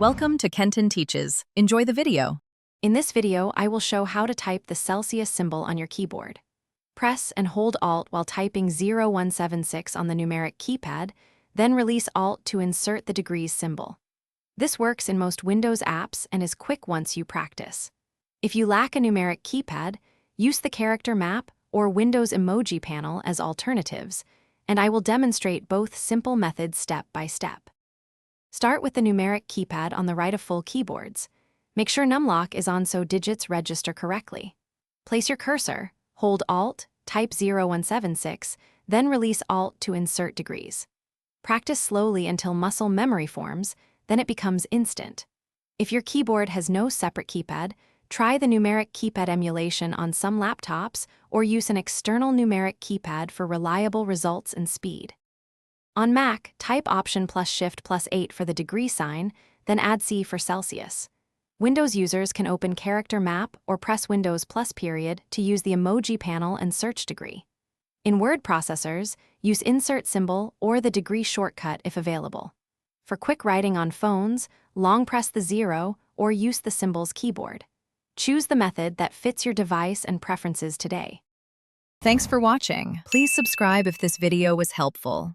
Welcome to Kenton Teaches. Enjoy the video. In this video, I will show how to type the Celsius symbol on your keyboard. Press and hold Alt while typing 0176 on the numeric keypad, then release Alt to insert the degrees symbol. This works in most Windows apps and is quick once you practice. If you lack a numeric keypad, use the character map or Windows emoji panel as alternatives, and I will demonstrate both simple methods step by step. Start with the numeric keypad on the right of full keyboards. Make sure numlock is on so digits register correctly. Place your cursor, hold Alt, type 0176, then release Alt to insert degrees. Practice slowly until muscle memory forms, then it becomes instant. If your keyboard has no separate keypad, try the numeric keypad emulation on some laptops or use an external numeric keypad for reliable results and speed. On Mac, type Option plus Shift plus 8 for the degree sign, then add C for Celsius. Windows users can open Character Map or press Windows plus period to use the emoji panel and search degree. In word processors, use Insert symbol or the degree shortcut if available. For quick writing on phones, long press the 0 or use the symbol's keyboard. Choose the method that fits your device and preferences today. Thanks for watching. Please subscribe if this video was helpful.